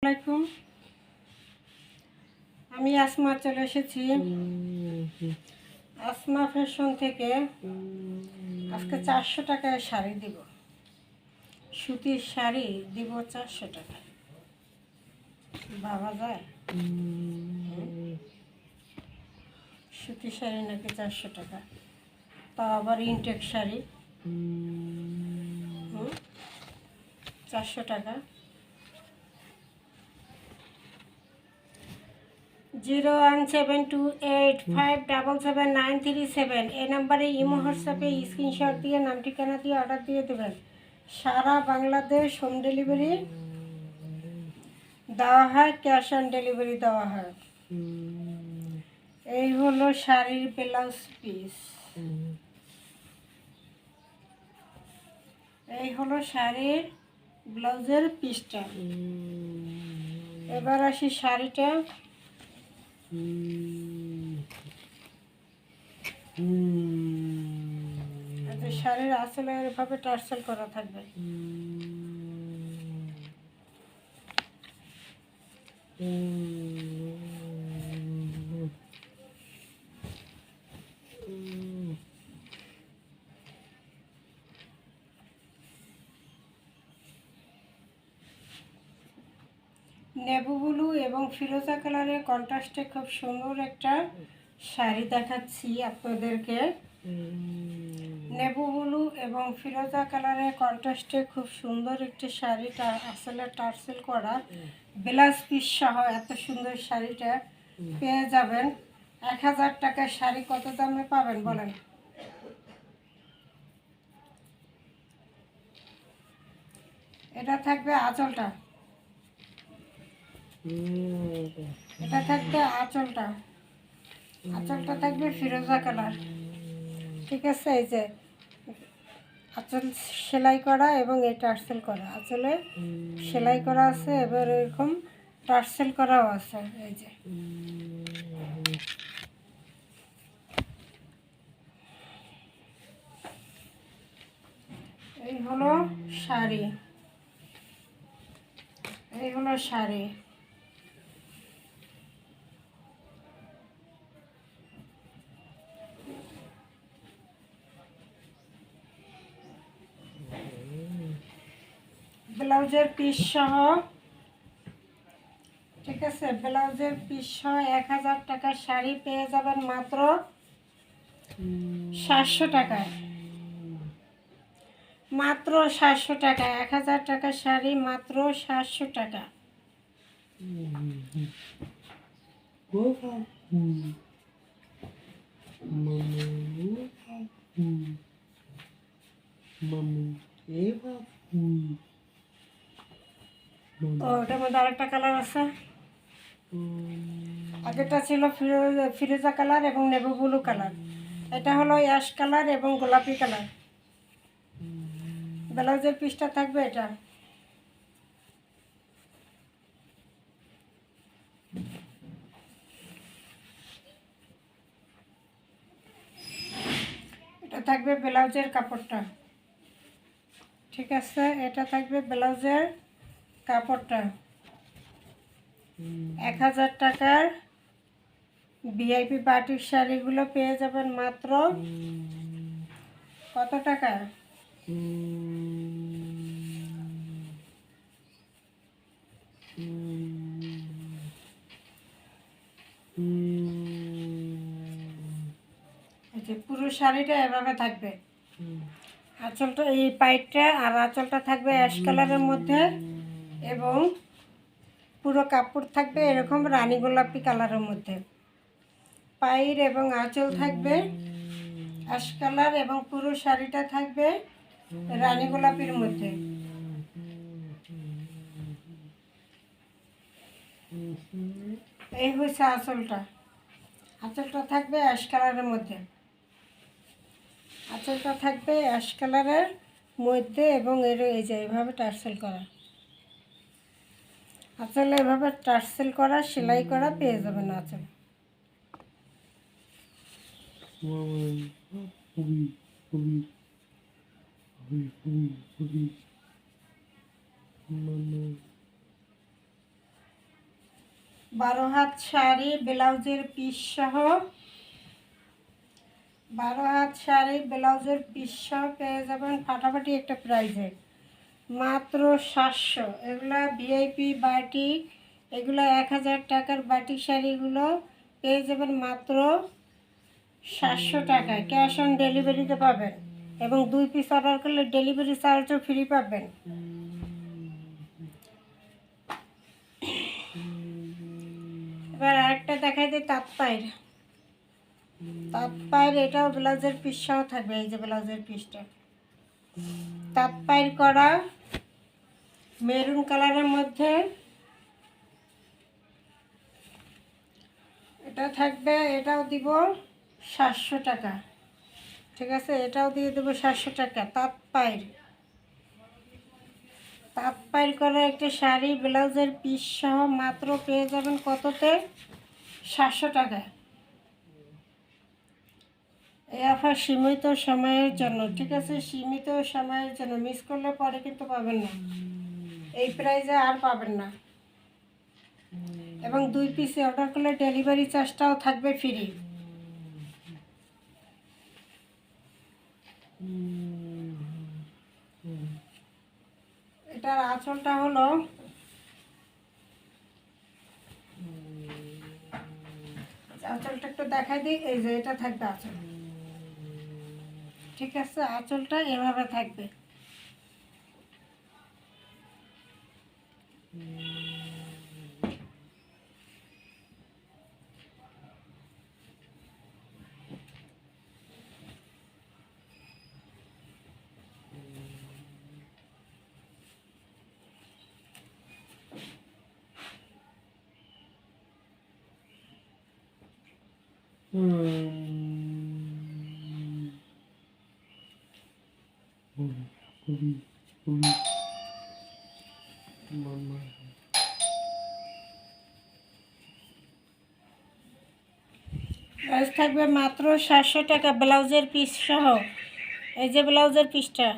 আসসালামাইকুম। আমি আসমা চলে এসেছি আসমা ফ্যাশন থেকে। আজকে 400 টাকায় শাড়ি দিব, সুতির শাড়ি দিব 400 টাকায়। ভাবা যায়? সুতির শাড়ি নাকি 400 টাকা, তা আবার ইনটেক শাড়ি 400 টাকা। 01728577937 এই নাম্বারে ইমো হোয়াটসঅ্যাপে স্ক্রিনশট দিয়ে নাম ঠিকানা দিয়ে অর্ডার দিয়ে দেবেন। সারা বাংলাদেশ হোম ডেলিভারি দেওয়া হয়, ক্যাশ অন ডেলিভারি দেওয়া হয়। এই হলো শাড়ির ব্লাউজ পিস, এই হলো শাড়ির ব্লাউজের পিসটা। এবার আসি শাড়িটা। শাড়ির আঁচলে এভাবে টার্সেল করা থাকবে। নেভি ব্লু এবং ফিরোজা কালারের কন্ট্রাস্টে খুব সুন্দর একটা শাড়ি দেখাচ্ছি আপনাদেরকে। নেভি ব্লু এবং ফিরোজা কালারের কন্ট্রাস্টে খুব সুন্দর একটি শাড়িটা আসলে টার্সেল করা ব্লাউজ পিস সহ এত সুন্দর শাড়িটা পেয়ে যাবেন। 1000 টাকার শাড়ি কত দামে পাবেন বলেন? এটা থাকবে আঁচলটা, এটা থাকবে আঁচলটা, আঁচলটা থাকবে ফিরোজা কালার। ঠিক আছে, এই যে আঁচল সেলাই করা এবং এই টার্সেল করা, আঁচলে সেলাই করা আছে, এবার এরকম টার্সেল করাও আছে। এই যে এই হলো শাড়ি, এই হলো শাড়ি। ব্লাউজের পিস সহ, ঠিক আছে, ব্লাউজের পিস সহ 1000 টাকার শাড়ি পেয়ে যাবেন মাত্র 700 টাকায়। মাত্র 700 টাকা, 1000 টাকার শাড়ি মাত্র 700 টাকা। ওটার মধ্যে আরেকটা কালার আছে, আগেরটা ছিল ফিরোজা কালার এবং নেভি ব্লু কালার, এটা হলো অ্যাশ কালার এবং গোলাপি কালার। ব্লাউজের পিসটা থাকবে এটা। এটা থাকবে ব্লাউজের কাপড়টা, ঠিক আছে, এটা থাকবে ব্লাউজের কাপড়টা। 1000 টাকার ভিআইপি পার্টির শাড়িগুলো পেয়ে যাবেন মাত্র কত টাকা? পুরো শাড়িটা এভাবে থাকবে, আঁচলটা এই পাইটটা আর আঁচলটা থাকবে অ্যাশ কালারের মধ্যে এবং পুরো কাপড় থাকবে এরকম রানী গোলাপি কালারের মধ্যে। পাইর এবং আঁচল থাকবে অ্যাশ কালার এবং পুরো শাড়িটা থাকবে রানী গোলাপির মধ্যে। এই হচ্ছে আঁচলটা, আঁচলটা থাকবে অ্যাশ কালারের মধ্যে, আঁচলটা থাকবে অ্যাশ কালারের মধ্যে এবং এর এই যে এইভাবে টার্সেল করা, আঁচলে এভাবে টার্সেল করা সেলাই করা পেয়ে যাবেন আঁচল। 12 হাত শাড়ি ব্লাউজের পিস সহ, 12 হাত শাড়ি ব্লাউজের পিস সহ পেয়ে যাবেন ফাটাফাটি একটা প্রাইজে, মাত্র 700। এগুলা ভিআইপি বাটিক, এগুলো 1000 টাকার বাটিক শাড়িগুলো পেয়ে যাবেন মাত্র 700 টাকায়। ক্যাশ অন ডেলিভারিতে পাবেন এবং 2 পিস অর্ডার করলে ডেলিভারি চার্জও ফ্রি পাবেন। এবার আরেকটা দেখাই দিই তাঁত পায়ের। তাঁত পায়ের এটাও ব্লাউজের পিস সহ থাকবে। এই যে ব্লাউজের পিসটা তাঁত পায়ের করা মেরুন কালারের মধ্যে, এটা থাকবে, এটাও দিব 700 টাকা। ঠিক আছে, এটাও দিয়ে দেবো 700 টাকা। তাঁত পায়ের করা একটা শাড়ি ব্লাউজের পিস সহ মাত্র পেয়ে যাবেন কততে? 700 টাকা। এই অফার সীমিত সময়ের জন্য, ঠিক আছে, সীমিত সময়ের জন্য, মিস করলে পরে কিন্তু পাবেন না, এই প্রাইসে আর পাবেন না। এবং 2 পিস অর্ডার করলে ডেলিভারি চার্জটাও থাকবে ফ্রি। এটার আঁচলটা হলো, আঁচলটা একটু দেখাই দিই। এই যে এটা থাকবে আঁচল, ঠিক আছে, আঁচলটা এভাবে থাকবে। প্রাইস থাকবে মাত্র 700 টাকা ব্লাউজের পিস সহ। এই যে ব্লাউজের পিসটা,